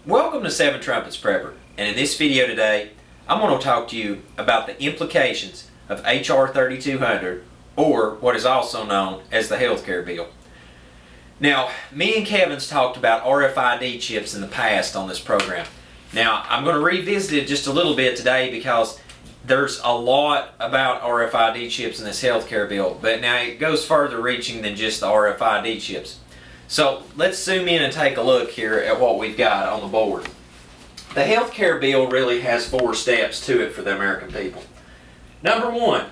Welcome to Seven Trumpets Prepper, and in this video today I'm going to talk to you about the implications of HR 3200, or what is also known as the healthcare bill. Now, me and Kevin's talked about RFID chips in the past on this program. Now, I'm going to revisit it just a little bit today because there's a lot about RFID chips in this healthcare bill, but now it goes further reaching than just the RFID chips. So let's zoom in and take a look here at what we've got on the board. The healthcare bill really has 4 steps to it for the American people. Number 1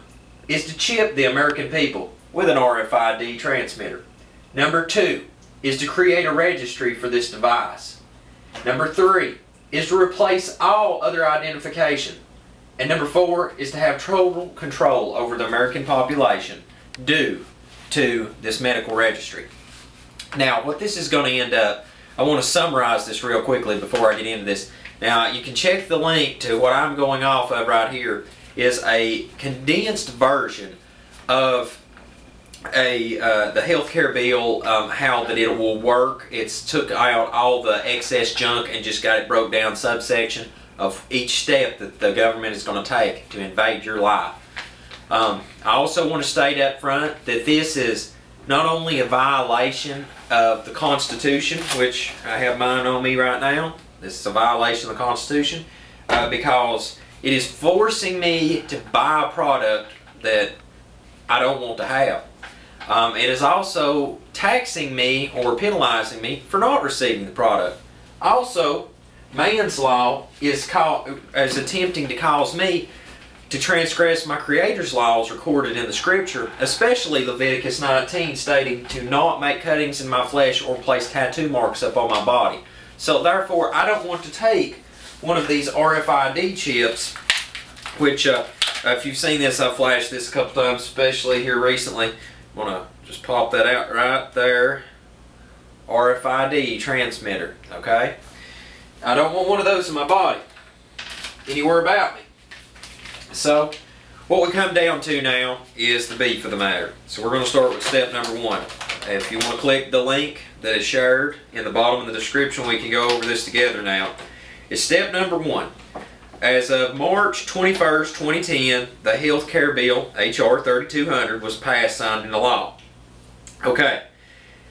is to chip the American people with an RFID transmitter. Number 2 is to create a registry for this device. Number 3 is to replace all other identification. And number 4 is to have total control over the American population due to this medical registry. Now, what this is going to end up, I want to summarize this real quickly before I get into this. Now, you can check the link to what I'm going off of right here is a condensed version of the healthcare bill, how that it will work. It's took out all the excess junk and just got it broke down subsection of each step that the government is going to take to invade your life. I also want to state up front that this is not only a violation of the Constitution, which I have mine on me right now. This is a violation of the Constitution because it is forcing me to buy a product that I don't want to have. It is also taxing me or penalizing me for not receiving the product. Also, man's law is attempting to cause me to transgress my Creator's laws recorded in the Scripture, especially Leviticus 19 stating to not make cuttings in my flesh or place tattoo marks up on my body. So therefore, I don't want to take one of these RFID chips, which if you've seen this, I've flashed this a couple times, especially here recently. I'm going to just pop that out right there. RFID transmitter, okay? I don't want one of those in my body, anywhere about me. So, what we come down to now is the beef of the matter. So we're going to start with step number 1. If you want to click the link that is shared in the bottom of the description, we can go over this together now. It's step number 1. As of March 21st, 2010, the healthcare bill, HR 3200, was passed, signed into law. Okay.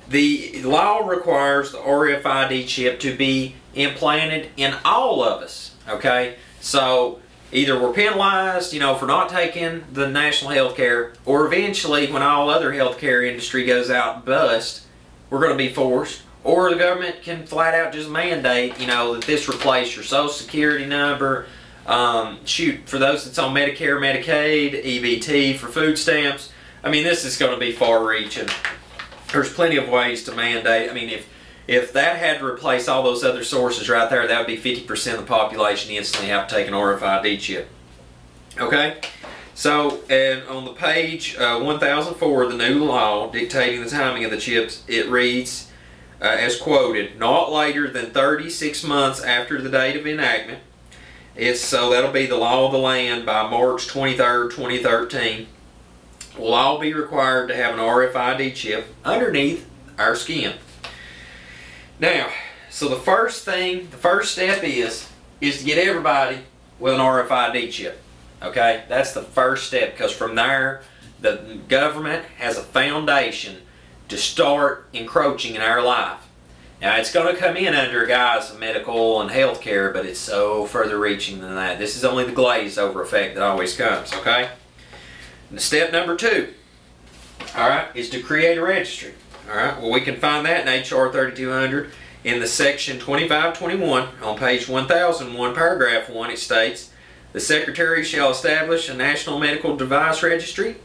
The law requires the RFID chip to be implanted in all of us. Okay. So, either we're penalized, for not taking the national health care, or eventually when all other healthcare industry goes out bust, we're going to be forced, or the government can flat out just mandate, that this replace your social security number, for those that's on Medicare, Medicaid, EBT for food stamps. I mean, this is going to be far reaching. There's plenty of ways to mandate. I mean, if that had to replace all those other sources right there, that would be 50% of the population instantly have to take an RFID chip. Okay? So, and on the page 1004 of the new law dictating the timing of the chips, it reads, as quoted, not later than 36 months after the date of enactment. So that'll be the law of the land by March 23rd, 2013. We'll all be required to have an RFID chip underneath our skin. Now, so the first step is to get everybody with an RFID chip. Okay, that's the first step, because from there, the government has a foundation to start encroaching in our life. Now, it's going to come in under guise of medical and health care, but it's so further reaching than that. This is only the glazed over effect that always comes, okay? And step number 2, all right, is to create a registry. All right, well, we can find that in HR 3200 in the section 2521 on page 1001, paragraph 1. It states, the Secretary shall establish a national medical device registry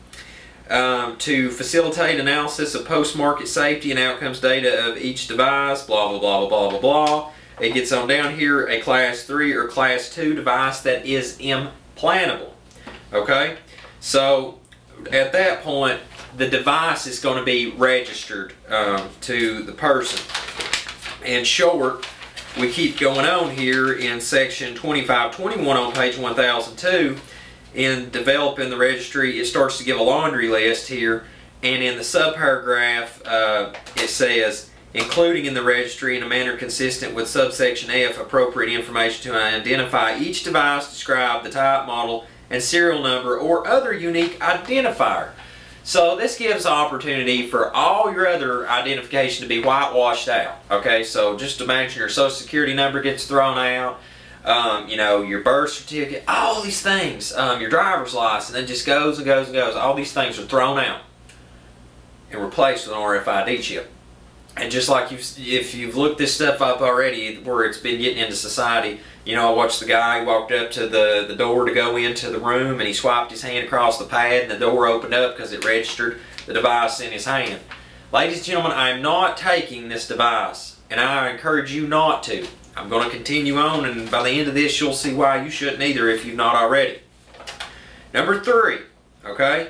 to facilitate analysis of post-market safety and outcomes data of each device, blah, blah, blah, blah, blah, blah. it gets on down here, a Class 3 or Class 2 device that is implantable. Okay? So, at that point, the device is going to be registered to the person. In short, we keep going on here in section 2521 on page 1002. In developing the registry, it starts to give a laundry list here, and in the subparagraph it says, including in the registry in a manner consistent with subsection F appropriate information to identify each device, describe the type, model, and serial number or other unique identifier. So this gives opportunity for all your other identification to be whitewashed out. Okay, so just imagine your social security number gets thrown out, you know, your birth certificate, all these things, your driver's license, and it just goes and goes and goes. All these things are thrown out and replaced with an RFID chip. And just like if you've looked this stuff up already, where it's been getting into society, you know, I watched the guy walked up to the door to go into the room, and he swiped his hand across the pad, and the door opened up because it registered the device in his hand. Ladies and gentlemen, I am not taking this device, and I encourage you not to. I'm going to continue on, and by the end of this, you'll see why you shouldn't either if you've not already. Number 3, okay,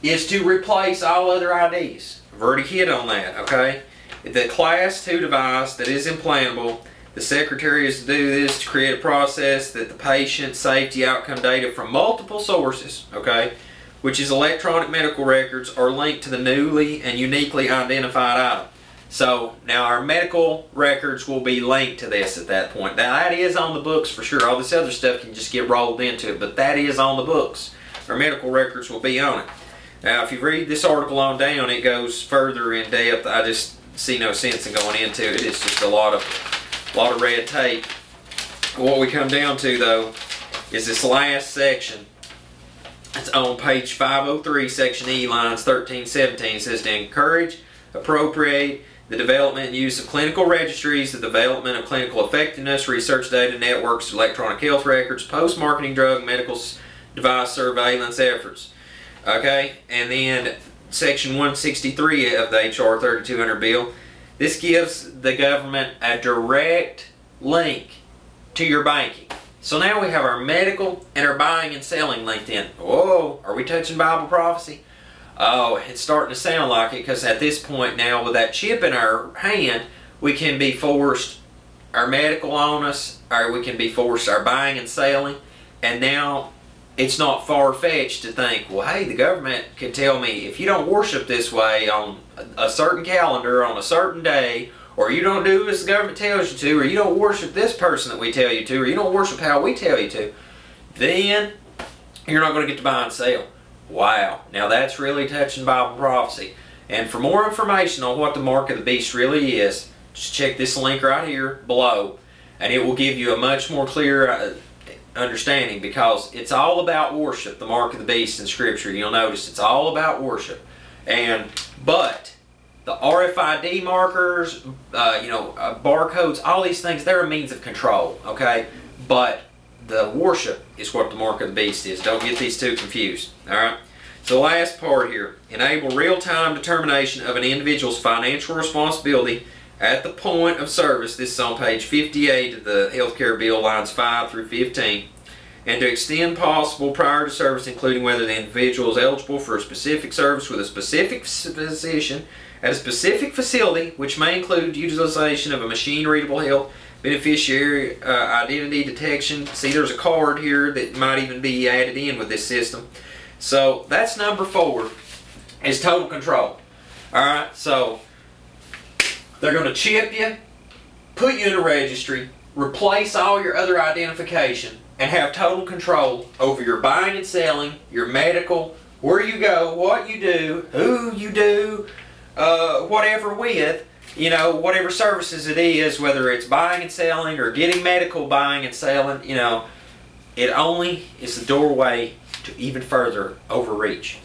is to replace all other IDs. I've already hit on that, okay? The Class 2 device that is implantable, the Secretary is to do this to create a process that the patient safety outcome data from multiple sources, okay, which is electronic medical records, are linked to the newly and uniquely identified item. So now our medical records will be linked to this at that point. Now that is on the books for sure. All this other stuff can just get rolled into it, but that is on the books. Our medical records will be on it. Now if you read this article on down, it goes further in depth. I just see no sense in going into it. It's just a lot of red tape. What we come down to though is this last section. It's on page 503, section E, lines 13, 17. It says to encourage, appropriate the development and use of clinical registries, the development of clinical effectiveness, research data networks, electronic health records, post-marketing drug, medical device surveillance efforts. Okay, and then section 163 of the HR 3200 bill, this gives the government a direct link to your banking. So now we have our medical and our buying and selling linked in. Whoa, are we touching Bible prophecy? Oh, it's starting to sound like it, because at this point now with that chip in our hand, we can be forced our medical on us, or we can be forced our buying and selling, and now it's not far-fetched to think, well, hey, the government can tell me if you don't worship this way on a certain calendar on a certain day, or you don't do as the government tells you to, or you don't worship this person that we tell you to, or you don't worship how we tell you to, then you're not going to get to buy and sell. Wow. Now that's really touching Bible prophecy. And for more information on what the mark of the beast really is, just check this link right here below, and it will give you a much more clear understanding, because it's all about worship, the mark of the beast in Scripture. You'll notice it's all about worship. But the RFID markers, you know, barcodes, all these things, they're a means of control, okay? But the worship is what the mark of the beast is. Don't get these two confused, all right? So the last part here, enable real-time determination of an individual's financial responsibility at the point of service. This is on page 58 of the healthcare bill, lines 5 through 15. And to extend possible prior to service, including whether the individual is eligible for a specific service with a specific physician at a specific facility, which may include utilization of a machine-readable health beneficiary identity detection. See, there's a card here that might even be added in with this system. So that's number 4, is total control. Alright, so they're going to chip you, put you in a registry, replace all your other identification, and have total control over your buying and selling, your medical, where you go, what you do, who you do, whatever with, you know, whatever services it is, whether it's buying and selling or getting medical buying and selling, you know, it only is the doorway to even further overreach.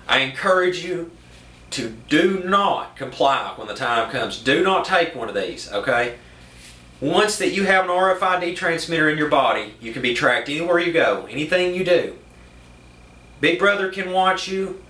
I encourage you to do not comply when the time comes. Do not take one of these, okay? Once that you have an RFID transmitter in your body, you can be tracked anywhere you go, anything you do. Big Brother can watch you.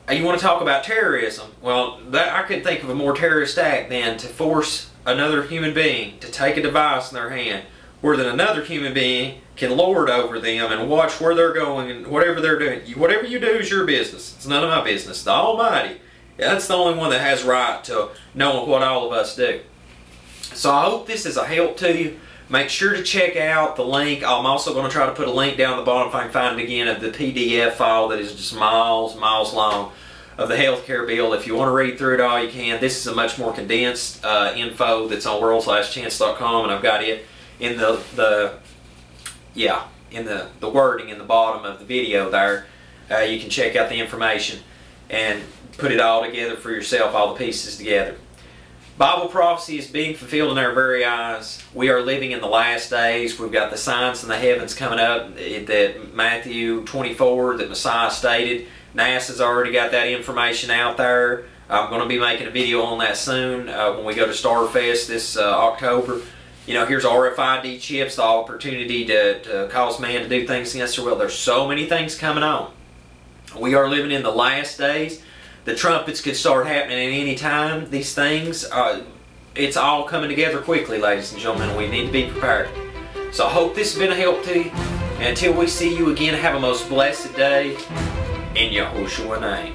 You want to talk about terrorism? Well, I couldn't think of a more terrorist act than to force another human being to take a device in their hand where then another human being can lord over them and watch where they're going and whatever they're doing. Whatever you do is your business. It's none of my business. The Almighty, that's the only one that has right to knowing what all of us do. So I hope this is a help to you. Make sure to check out the link. I'm also going to try to put a link down the bottom if I can find it again of the PDF file that is just miles long of the healthcare bill. If you want to read through it all, you can. This is a much more condensed info that's on world/chance.com, and I've got it in the wording in the bottom of the video there. You can check out the information and put it all together for yourself, all the pieces together. Bible prophecy is being fulfilled in our very eyes. We are living in the last days. We've got the signs in the heavens coming up that Matthew 24 that Messiah stated. NASA's already got that information out there. I'm going to be making a video on that soon when we go to Starfest this October. You know, here's RFID chips, the opportunity to cause man to do things against their will. There's so many things coming on. We are living in the last days. The trumpets could start happening at any time. These things, it's all coming together quickly, ladies and gentlemen. We need to be prepared. So I hope this has been a help to you. And until we see you again, have a most blessed day in Yahushua's name.